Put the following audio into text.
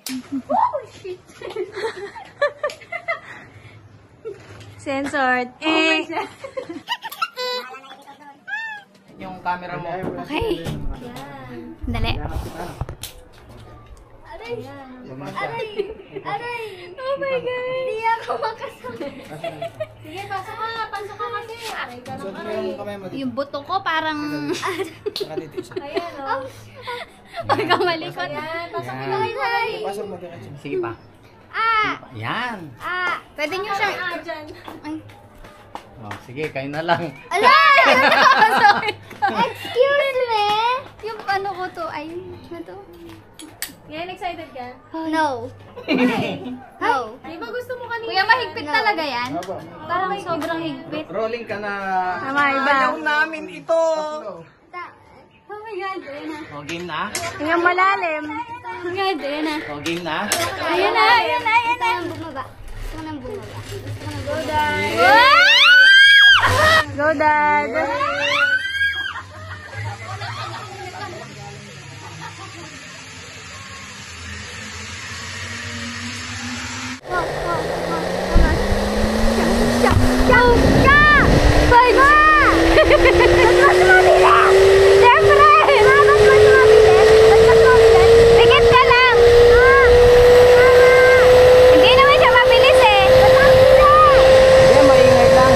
Oh, shit! Censored. Yung camera mo. Okay. Dali. Aray! Aray! Aray! Oh my God. Hindi ako makasama. Sige, pasok ka. Pasok ka kasi. Aray ka Suot ng mo aray. yung kamay mo dito. Yung buto ko parang... Saka dito isa. Ayan, o. Huwag kang malikot. Ayan, pasok Yan. ka na kayo, aray. Pasok mo diretso. Sige pa. Ah! Yan. Ah! Pwede nyo siya... Dyan. Ay. Oh, sige, kayo na lang. Ala! Sorry. Excuse me? Yung ano ko to, ay, ano to? Ngayon, excited ka? No. No. Di ba gusto mo kanina? Kuya, mahigpit talaga yan? Aba. Parang sobrang higpit. Rolling ka na. Tama, iba. Ayaw namin ito. Oh my God, ayun na. O, game na? Yung malalim. Oh my God, ayan na. O, game na? Ayan na, ayan na, ayan na. Bumaba. Gusto ko nang bumaba. Go, Dad. Go, Dad. Hindi, maingay lang.